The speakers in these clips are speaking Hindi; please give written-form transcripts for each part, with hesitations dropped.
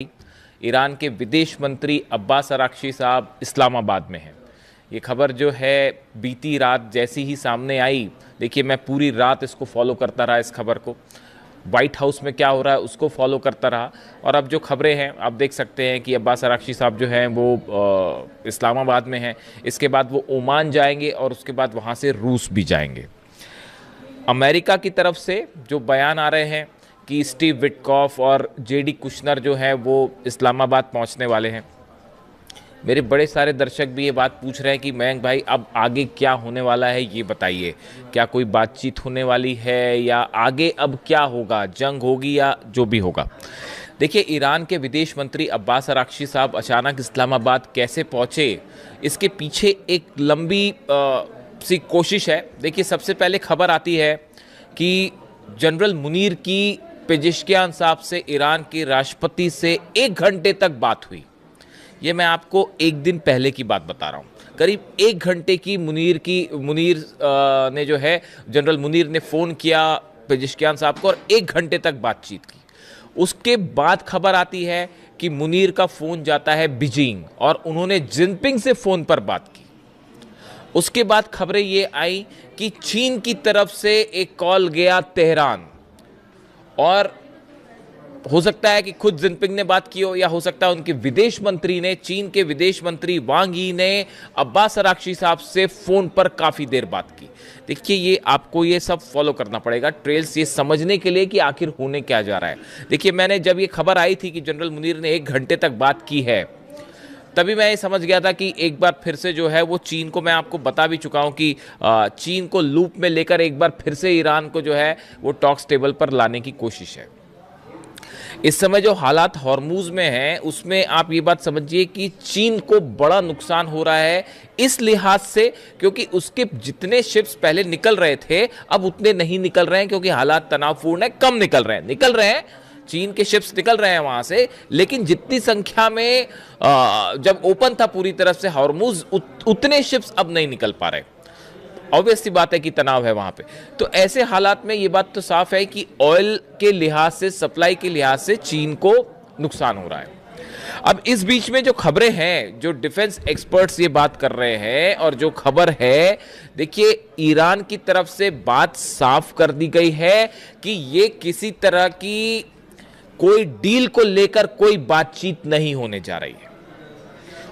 ईरान के विदेश मंत्री अब्बास अराक्ची साहब इस्लामाबाद में हैं। ये खबर जो है बीती रात जैसी ही सामने आई, देखिए मैं पूरी रात इसको फॉलो करता रहा, इस खबर को वाइट हाउस में क्या हो रहा है उसको फॉलो करता रहा। और अब जो खबरें हैं आप देख सकते हैं कि अब्बास अराक्ची साहब जो हैं वो इस्लामाबाद में हैं। इसके बाद वो ओमान जाएंगे और उसके बाद वहाँ से रूस भी जाएंगे। अमेरिका की तरफ से जो बयान आ रहे हैं कि स्टीव विटकॉफ और जेडी कुशनर जो है वो इस्लामाबाद पहुंचने वाले हैं। मेरे बड़े सारे दर्शक भी ये बात पूछ रहे हैं कि मयंक भाई अब आगे क्या होने वाला है, ये बताइए, क्या कोई बातचीत होने वाली है या आगे अब क्या होगा, जंग होगी या जो भी होगा। देखिए, ईरान के विदेश मंत्री अब्बास अराक्ची साहब अचानक इस्लामाबाद कैसे पहुंचे, इसके पीछे एक लंबी सी कोशिश है। देखिए, सबसे पहले खबर आती है कि जनरल मुनीर की पेजिशकियान साहब से ईरान के राष्ट्रपति से 1 घंटे तक बात हुई। ये मैं आपको एक दिन पहले की बात बता रहा हूँ। करीब 1 घंटे की मुनीर ने जो है जनरल मुनीर ने फ़ोन किया पेजिशकियान साहब को और 1 घंटे तक बातचीत की। उसके बाद खबर आती है कि मुनीर का फ़ोन जाता है बीजिंग और उन्होंने जिनपिंग से फ़ोन पर बात की। उसके बाद खबरें ये आई कि चीन की तरफ से एक कॉल गया तेहरान, और हो सकता है कि खुद जिनपिंग ने बात की हो या हो सकता है उनके विदेश मंत्री ने, चीन के विदेश मंत्री वांग यी ने अब्बास अराक्ची साहब से फ़ोन पर काफ़ी देर बात की। देखिए, ये आपको ये सब फॉलो करना पड़ेगा, ट्रेल्स, ये समझने के लिए कि आखिर होने क्या जा रहा है। देखिए, मैंने जब ये खबर आई थी कि जनरल मुनीर ने 1 घंटे तक बात की है, तभी मैं ये समझ गया था कि एक बार फिर से जो है वो चीन को, मैं आपको बता भी चुका हूं कि चीन को लूप में लेकर एक बार फिर से ईरान को जो है वो टॉक्स टेबल पर लाने की कोशिश है। इस समय जो हालात हॉर्मुज में हैं उसमें आप ये बात समझिए कि चीन को बड़ा नुकसान हो रहा है इस लिहाज से, क्योंकि उसके जितने शिप्स पहले निकल रहे थे अब उतने नहीं निकल रहे हैं, क्योंकि हालात तनावपूर्ण है, कम निकल रहे हैं। चीन के शिप्स निकल रहे हैं वहां से, लेकिन जितनी संख्या में जब ओपन था पूरी तरफ से हॉर्मुज, उतने शिप्स अब नहीं निकल पा रहे। ऑब्वियस सी बात है कि तनाव है वहां पे। तो ऐसे हालात में ये बात तो साफ है कि ऑयल के लिहाज से, सप्लाई के लिहाज से चीन को नुकसान हो रहा है। अब इस बीच में जो खबरें हैं, जो डिफेंस एक्सपर्ट्स ये बात कर रहे हैं, और जो खबर है, देखिए ईरान की तरफ से बात साफ कर दी गई है कि ये किसी तरह की कोई डील को लेकर कोई बातचीत नहीं होने जा रही है।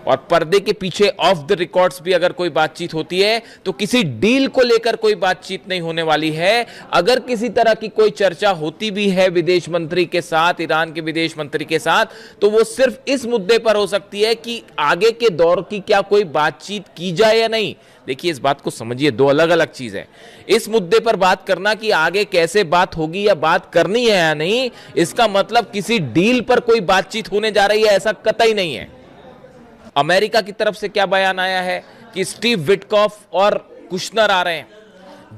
और पर्दे के पीछे ऑफ द रिकॉर्ड्स भी अगर कोई बातचीत होती है तो किसी डील को लेकर कोई बातचीत नहीं होने वाली है। अगर किसी तरह की कोई चर्चा होती भी है विदेश मंत्री के साथ, ईरान के विदेश मंत्री के साथ, तो वो सिर्फ इस मुद्दे पर हो सकती है कि आगे के दौर की क्या कोई बातचीत की जाए या नहीं। देखिए, इस बात को समझिए, 2 अलग अलग चीज है। इस मुद्दे पर बात करना कि आगे कैसे बात होगी या बात करनी है या नहीं, इसका मतलब किसी डील पर कोई बातचीत होने जा रही है, ऐसा कतई नहीं है। अमेरिका की तरफ से क्या बयान आया है कि स्टीव विटकॉफ और कुशनर आ रहे हैं,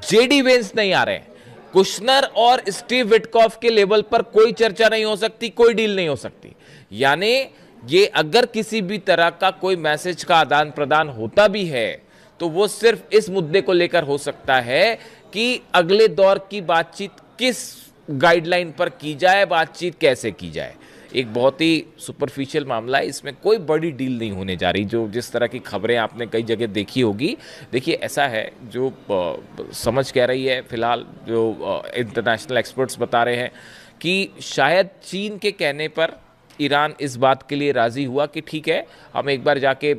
जेडी वेंस नहीं आ रहे हैं। कुशनर और स्टीव विटकॉफ के लेवल पर कोई चर्चा नहीं हो सकती, कोई डील नहीं हो सकती। यानी ये अगर किसी भी तरह का कोई मैसेज का आदान प्रदान होता भी है तो वो सिर्फ इस मुद्दे को लेकर हो सकता है कि अगले दौर की बातचीत किस गाइडलाइन पर की जाए, बातचीत कैसे की जाए। एक बहुत ही सुपरफिशियल मामला है, इसमें कोई बड़ी डील नहीं होने जा रही। जो जिस तरह की खबरें आपने कई जगह देखी होगी, देखिए ऐसा है, जो समझ कह रही है फिलहाल, जो इंटरनेशनल एक्सपर्ट्स बता रहे हैं कि शायद चीन के कहने पर ईरान इस बात के लिए राज़ी हुआ कि ठीक है, हम एक बार जाके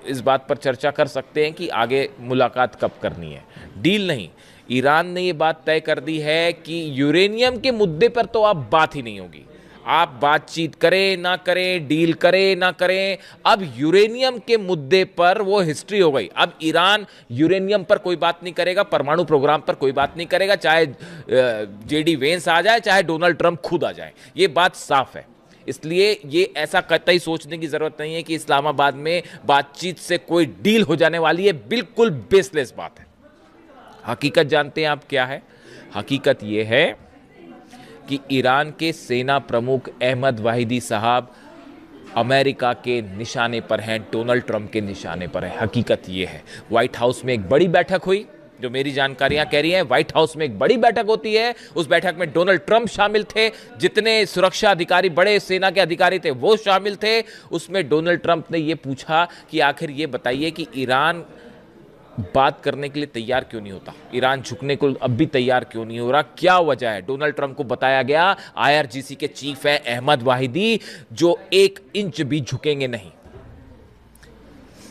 इस बात पर चर्चा कर सकते हैं कि आगे मुलाकात कब करनी है, डील नहीं। ईरान ने ये बात तय कर दी है कि यूरेनियम के मुद्दे पर तो अब बात ही नहीं होगी। आप बातचीत करें ना करें, डील करें ना करें, अब यूरेनियम के मुद्दे पर वो हिस्ट्री हो गई। अब ईरान यूरेनियम पर कोई बात नहीं करेगा, परमाणु प्रोग्राम पर कोई बात नहीं करेगा, चाहे जेडी वेंस आ जाए, चाहे डोनाल्ड ट्रंप खुद आ जाए, ये बात साफ है। इसलिए ये ऐसा कतई सोचने की जरूरत नहीं है कि इस्लामाबाद में बातचीत से कोई डील हो जाने वाली है, बिल्कुल बेसलेस बात है। हकीकत जानते हैं आप क्या है? हकीकत ये है कि ईरान के सेना प्रमुख अहमद वाहिदी साहब अमेरिका के निशाने पर हैं, डोनाल्ड ट्रंप के निशाने पर है। हकीकत ये है। व्हाइट हाउस में एक बड़ी बैठक हुई, जो मेरी जानकारियां कह रही हैं, व्हाइट हाउस में एक बड़ी बैठक होती है, उस बैठक में डोनाल्ड ट्रंप शामिल थे, जितने सुरक्षा अधिकारी, बड़े सेना के अधिकारी थे वो शामिल थे। उसमें डोनाल्ड ट्रंप ने यह पूछा कि आखिर ये बताइए कि ईरान बात करने के लिए तैयार क्यों नहीं होता, ईरान झुकने को अब भी तैयार क्यों नहीं हो रहा, क्या वजह है। डोनाल्ड ट्रंप को बताया गया आईआरजीसी के चीफ है अहमद वाहिदी, जो 1 इंच भी झुकेंगे नहीं।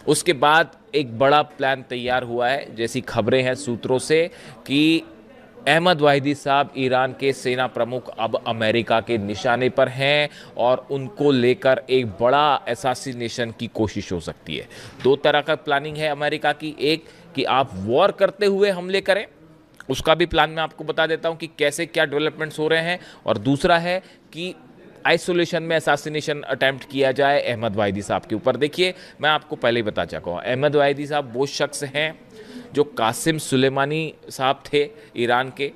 उसके बाद एक बड़ा प्लान तैयार हुआ है, जैसी खबरें हैं सूत्रों से, कि अहमद वाहिदी साहब ईरान के सेना प्रमुख अब अमेरिका के निशाने पर हैं और उनको लेकर एक बड़ा असैसिनेशन की कोशिश हो सकती है। 2 तरह का प्लानिंग है अमेरिका की, एक कि आप वॉर करते हुए हमले करें, उसका भी प्लान मैं आपको बता देता हूं कि कैसे क्या डेवलपमेंट्स हो रहे हैं, और दूसरा है कि आइसोलेशन में असैसिनेशन अटेम्प्ट किया जाए अहमद वाहिदी साहब के ऊपर। देखिए, मैं आपको पहले ही बता चुका हूँ, अहमद वाहिदी साहब वो शख्स हैं जो कासिम सुलेमानी साहब थे ईरान के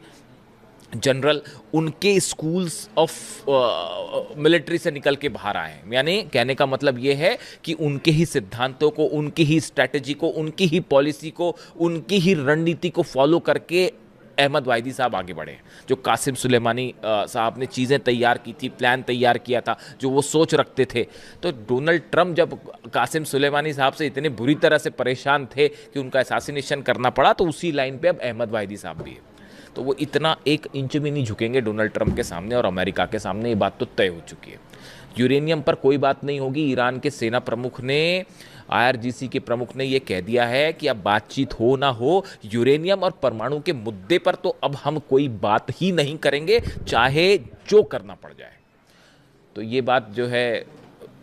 जनरल, उनके स्कूल्स ऑफ मिलिट्री से निकल के बाहर आए हैं। यानी कहने का मतलब ये है कि उनके ही सिद्धांतों को, उनकी ही स्ट्रैटेजी को, उनकी ही पॉलिसी को, उनकी ही रणनीति को फॉलो करके अहमद वाहिदी साहब आगे बढ़े। जो कासिम सुलेमानी साहब ने चीज़ें तैयार की थी, प्लान तैयार किया था, जो वो सोच रखते थे, तो डोनाल्ड ट्रंप जब कासिम सुलेमानी साहब से इतने बुरी तरह से परेशान थे कि उनका असैसिनेशन करना पड़ा, तो उसी लाइन पे अब अहमद वाहिदी साहब भी है। तो वो इतना 1 इंच भी नहीं झुकेंगे डोनाल्ड ट्रंप के सामने और अमेरिका के सामने, ये बात तो तय हो चुकी है। यूरेनियम पर कोई बात नहीं होगी। ईरान के सेना प्रमुख ने, आईआरजीसी के प्रमुख ने यह कह दिया है कि अब बातचीत हो ना हो, यूरेनियम और परमाणु के मुद्दे पर तो अब हम कोई बात ही नहीं करेंगे, चाहे जो करना पड़ जाए। तो ये बात जो है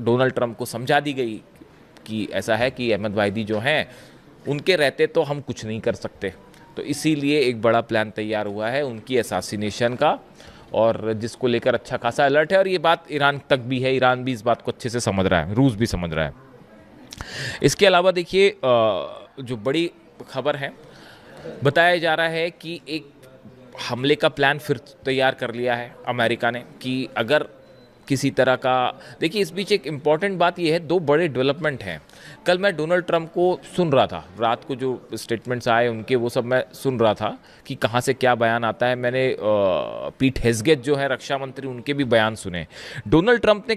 डोनाल्ड ट्रंप को समझा दी गई कि ऐसा है कि अहमद वाहिदी जो हैं, उनके रहते तो हम कुछ नहीं कर सकते। तो इसीलिए एक बड़ा प्लान तैयार हुआ है उनकी असैसिनेशन का, और जिसको लेकर अच्छा खासा अलर्ट है, और ये बात ईरान तक भी है, ईरान भी इस बात को अच्छे से समझ रहा है, रूस भी समझ रहा है। इसके अलावा देखिए, जो बड़ी खबर है, बताया जा रहा है कि एक हमले का प्लान फिर तैयार कर लिया है अमेरिका ने, कि अगर किसी तरह का, देखिए इस बीच एक इम्पॉर्टेंट बात यह है, 2 बड़े डेवलपमेंट हैं। कल मैं डोनाल्ड ट्रंप को सुन रहा था, रात को जो स्टेटमेंट्स आए उनके, वो सब मैं सुन रहा था कि कहाँ से क्या बयान आता है। मैंने पीट हेग्सेथ जो है रक्षा मंत्री, उनके भी बयान सुने। डोनाल्ड ट्रंप ने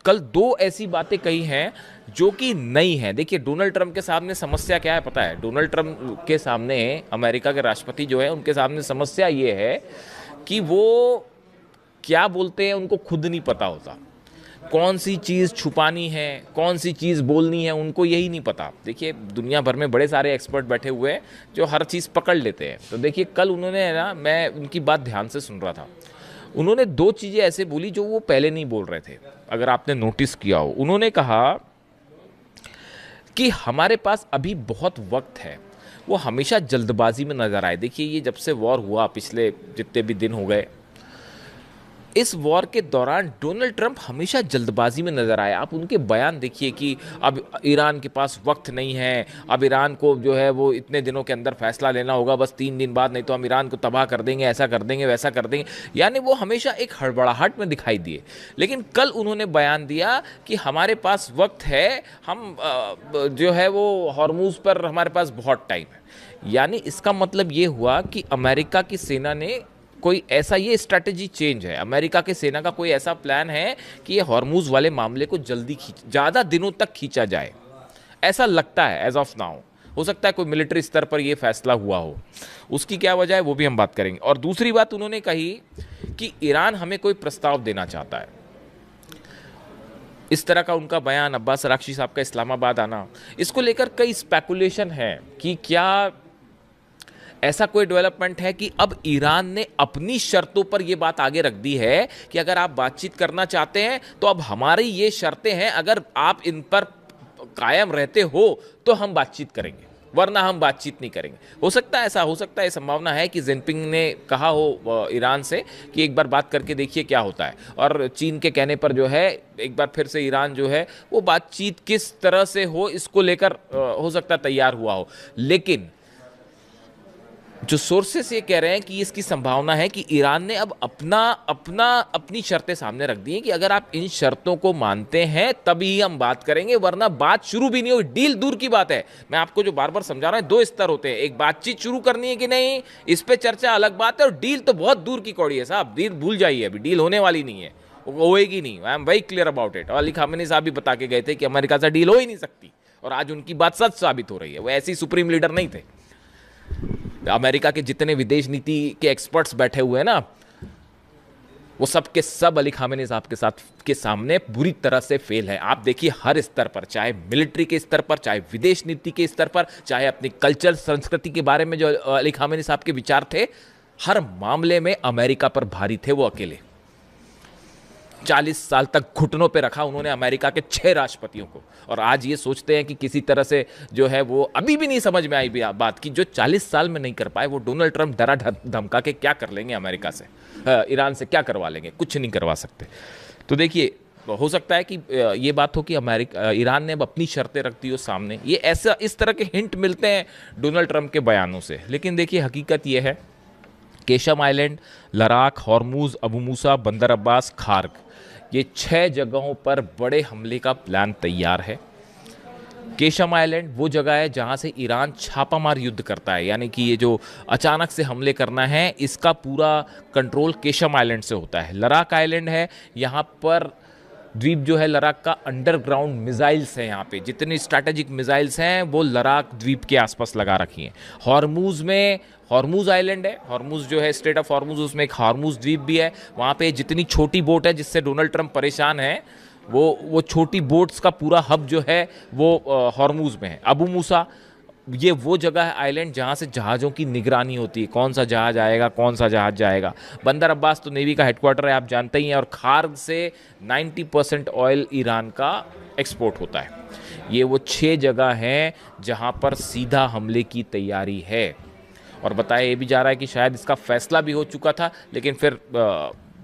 कल 2 ऐसी बातें कही हैं जो कि नई हैं। देखिए, डोनाल्ड ट्रंप के सामने समस्या क्या है पता है? डोनाल्ड ट्रंप के सामने, अमेरिका के राष्ट्रपति जो है, उनके सामने समस्या ये है कि वो क्या बोलते हैं उनको खुद नहीं पता होता, कौन सी चीज़ छुपानी है, कौन सी चीज़ बोलनी है, उनको यही नहीं पता। देखिए, दुनिया भर में बड़े सारे एक्सपर्ट बैठे हुए हैं जो हर चीज़ पकड़ लेते हैं। तो देखिए, कल उन्होंने ना, मैं उनकी बात ध्यान से सुन रहा था, उन्होंने 2 चीज़ें ऐसे बोली जो वो पहले नहीं बोल रहे थे, अगर आपने नोटिस किया हो। उन्होंने कहा कि हमारे पास अभी बहुत वक्त है। वो हमेशा जल्दबाजी में नज़र आए। देखिए, ये जब से वॉर हुआ, पिछले जितने भी दिन हो गए, इस वॉर के दौरान डोनाल्ड ट्रंप हमेशा जल्दबाजी में नज़र आए। आप उनके बयान देखिए कि अब ईरान के पास वक्त नहीं है, अब ईरान को जो है वो इतने दिनों के अंदर फैसला लेना होगा, बस 3 दिन बाद, नहीं तो हम ईरान को तबाह कर देंगे, ऐसा कर देंगे, वैसा कर देंगे। यानी वो हमेशा एक हड़बड़ाहट में दिखाई दिए। लेकिन कल उन्होंने बयान दिया कि हमारे पास वक्त है, हम जो है वो हॉर्मूज पर हमारे पास बहुत टाइम है। यानी इसका मतलब ये हुआ कि अमेरिका की सेना ने कोई ऐसा, ये स्ट्रैटेजी चेंज है, अमेरिका के सेना का कोई ऐसा प्लान है कि ये हॉर्मूज वाले मामले को जल्दी ज़्यादा दिनों तक खींचा जाए, ऐसा लगता है एज ऑफ नाउ। हो सकता है कोई मिलिट्री स्तर पर ये फैसला हुआ हो, उसकी क्या वजह है वो भी हम बात करेंगे। और दूसरी बात उन्होंने कही कि ईरान हमें कोई प्रस्ताव देना चाहता है। इस तरह का उनका बयान, अब्बास अराक्ची साहब का इस्लामाबाद आना, इसको लेकर कई स्पेकुलेशन है कि क्या ऐसा कोई डेवलपमेंट है कि अब ईरान ने अपनी शर्तों पर यह बात आगे रख दी है कि अगर आप बातचीत करना चाहते हैं तो अब हमारी ये शर्तें हैं, अगर आप इन पर कायम रहते हो तो हम बातचीत करेंगे, वरना हम बातचीत नहीं करेंगे। हो सकता है ऐसा, हो सकता है, संभावना है कि जिनपिंग ने कहा हो ईरान से कि एक बार बात करके देखिए क्या होता है, और चीन के कहने पर जो है एक बार फिर से ईरान जो है वो बातचीत किस तरह से हो इसको लेकर हो सकता है तैयार हुआ हो। लेकिन जो सोर्सेस ये कह रहे हैं कि इसकी संभावना है कि ईरान ने अब अपनी शर्तें सामने रख दी हैं कि अगर आप इन शर्तों को मानते हैं तभी हम बात करेंगे, वरना बात शुरू भी नहीं होगी। डील दूर की बात है, मैं आपको जो बार बार समझा रहा हूं, दो स्तर होते हैं, एक बातचीत शुरू करनी है कि नहीं, इस पे चर्चा अलग बात है, और डील तो बहुत दूर की कौड़ी है साहब। डील भूल जाइए, अभी डील होने वाली नहीं है, वो होएगी नहीं। I am very clear about it. और अली खामेनी साहब भी बता के गए थे कि अमेरिका से डील हो ही नहीं सकती, और आज उनकी बात सच साबित हो रही है। वो ऐसी सुप्रीम लीडर नहीं थे। अमेरिका के जितने विदेश नीति के एक्सपर्ट्स बैठे हुए हैं ना, वो सब के सब अली खामेनी साहब के सामने बुरी तरह से फेल है। आप देखिए हर स्तर पर, चाहे मिलिट्री के स्तर पर, चाहे विदेश नीति के स्तर पर, चाहे अपनी कल्चर संस्कृति के बारे में जो अली खामेनी साहब के विचार थे, हर मामले में अमेरिका पर भारी थे वो अकेले। 40 साल तक घुटनों पे रखा उन्होंने अमेरिका के 6 राष्ट्रपतियों को, और आज ये सोचते हैं कि किसी तरह से जो है वो अभी भी नहीं समझ में आई बात की जो 40 साल में नहीं कर पाए, वो डोनाल्ड ट्रंप डरा धमका के क्या कर लेंगे अमेरिका से, ईरान से क्या करवा लेंगे, कुछ नहीं करवा सकते। तो देखिए, हो सकता है कि ये बात हो कि ईरान ने अब अपनी शर्तें रख दी हो सामने। ये ऐसा इस तरह के हिंट मिलते हैं डोनाल्ड ट्रंप के बयानों से, लेकिन देखिए हकीकत ये है, Qeshm island, Ladakh, Hormuz, Abu Musa, Bandar Abbas, Kharg, ये 6 जगहों पर बड़े हमले का प्लान तैयार है। केशम आइलैंड वो जगह है जहां से ईरान छापामार युद्ध करता है, यानी कि ये जो अचानक से हमले करना है, इसका पूरा कंट्रोल केशम आइलैंड से होता है। लद्दाख आइलैंड है, यहाँ पर द्वीप जो है लद्दाख का, अंडरग्राउंड मिसाइल्स हैं, यहाँ पे जितनी स्ट्रैटेजिक मिसाइल्स हैं वो लद्दाख द्वीप के आसपास लगा रखी हैं। हॉर्मुज में हॉर्मुज आइलैंड है, हॉर्मुज जो है स्टेट ऑफ हॉर्मुज, उसमें एक हॉर्मुज द्वीप भी है। वहाँ पे जितनी छोटी बोट है जिससे डोनाल्ड ट्रंप परेशान है, वो छोटी बोट्स का पूरा हब जो है वो हॉर्मुज में है। अबू मूसा, ये वो जगह है आइलैंड जहाँ से जहाज़ों की निगरानी होती है, कौन सा जहाज़ आएगा, कौन सा जहाज़ जाएगा। बंदर अब्बास तो नेवी का हेडक्वार्टर है, आप जानते ही हैं। और खार्ग से 90% ऑयल ईरान का एक्सपोर्ट होता है। ये वो 6 जगह हैं जहाँ पर सीधा हमले की तैयारी है। और बताया ये भी जा रहा है कि शायद इसका फैसला भी हो चुका था, लेकिन फिर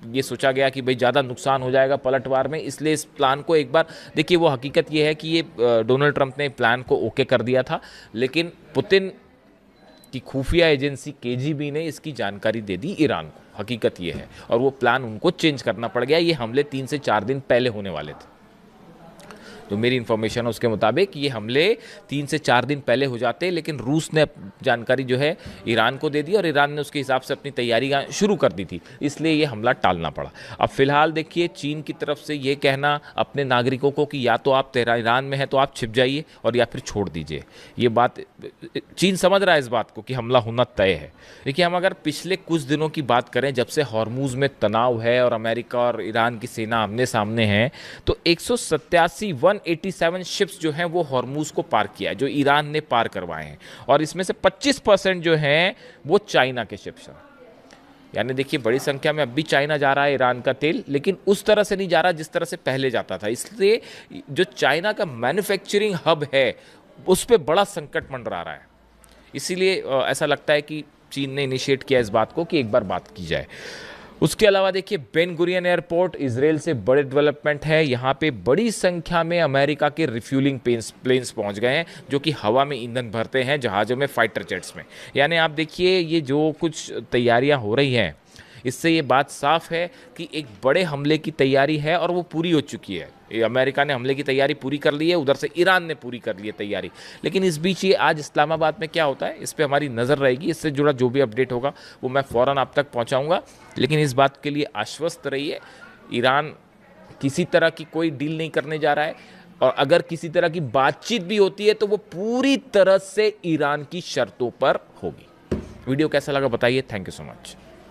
ये सोचा गया कि भाई ज़्यादा नुकसान हो जाएगा पलटवार में, इसलिए इस प्लान को एक बार देखिए। वो हकीकत ये है कि ये डोनाल्ड ट्रंप ने प्लान को ओके कर दिया था, लेकिन पुतिन की खुफिया एजेंसी केजीबी ने इसकी जानकारी दे दी ईरान को। हकीकत ये है, और वो प्लान उनको चेंज करना पड़ गया। ये हमले 3 से 4 दिन पहले होने वाले थे। जो मेरी इन्फॉर्मेशन है उसके मुताबिक ये हमले 3 से 4 दिन पहले हो जाते, लेकिन रूस ने जानकारी जो है ईरान को दे दी, और ईरान ने उसके हिसाब से अपनी तैयारी शुरू कर दी थी, इसलिए ये हमला टालना पड़ा। अब फिलहाल देखिए चीन की तरफ से ये कहना अपने नागरिकों को कि या तो आप ईरान में हैं तो आप छिप जाइए, और या फिर छोड़ दीजिए, ये बात चीन समझ रहा है इस बात को कि हमला होना तय है। देखिए, हम अगर पिछले कुछ दिनों की बात करें, जब से हॉर्मुज में तनाव है और अमेरिका और ईरान की सेना आमने सामने है, तो 187 शिप्स जो हैं वो हॉर्मुज को पार किया है, जो ईरान ने पार करवाए हैं, और इसमें से 25% जो हैं वो चाइना के शिप्स हैं। यानी देखिए, बड़ी संख्या में अब भी चाइना जा रहा है ईरान का तेल, लेकिन उस तरह से नहीं जा रहा जिस तरह से पहले जाता था। इसलिए जो चाइना का मैन्युफैक्चरिंग हब है उस पर बड़ा संकट मंडरा रहा है। इसीलिए ऐसा लगता है कि चीन ने इनिशिएट किया इस बात को कि एक बार बात की जाए। उसके अलावा देखिए, बेन गुरियन एयरपोर्ट इजराइल से बड़े डेवलपमेंट है। यहाँ पे बड़ी संख्या में अमेरिका के रिफ्यूलिंग प्लेन्स पहुँच गए हैं, जो कि हवा में ईंधन भरते हैं जहाज़ों में, फाइटर जेट्स में। यानी आप देखिए, ये जो कुछ तैयारियाँ हो रही हैं, इससे ये बात साफ है कि एक बड़े हमले की तैयारी है, और वो पूरी हो चुकी है। अमेरिका ने हमले की तैयारी पूरी कर ली है, उधर से ईरान ने पूरी कर ली है तैयारी। लेकिन इस बीच ये आज इस्लामाबाद में क्या होता है, इस पर हमारी नज़र रहेगी। इससे जुड़ा जो भी अपडेट होगा वो मैं फ़ौरन आप तक पहुंचाऊंगा। लेकिन इस बात के लिए आश्वस्त रहिए, ईरान किसी तरह की कोई डील नहीं करने जा रहा है, और अगर किसी तरह की बातचीत भी होती है तो वो पूरी तरह से ईरान की शर्तों पर होगी। वीडियो कैसा लगा बताइए। Thank you so much.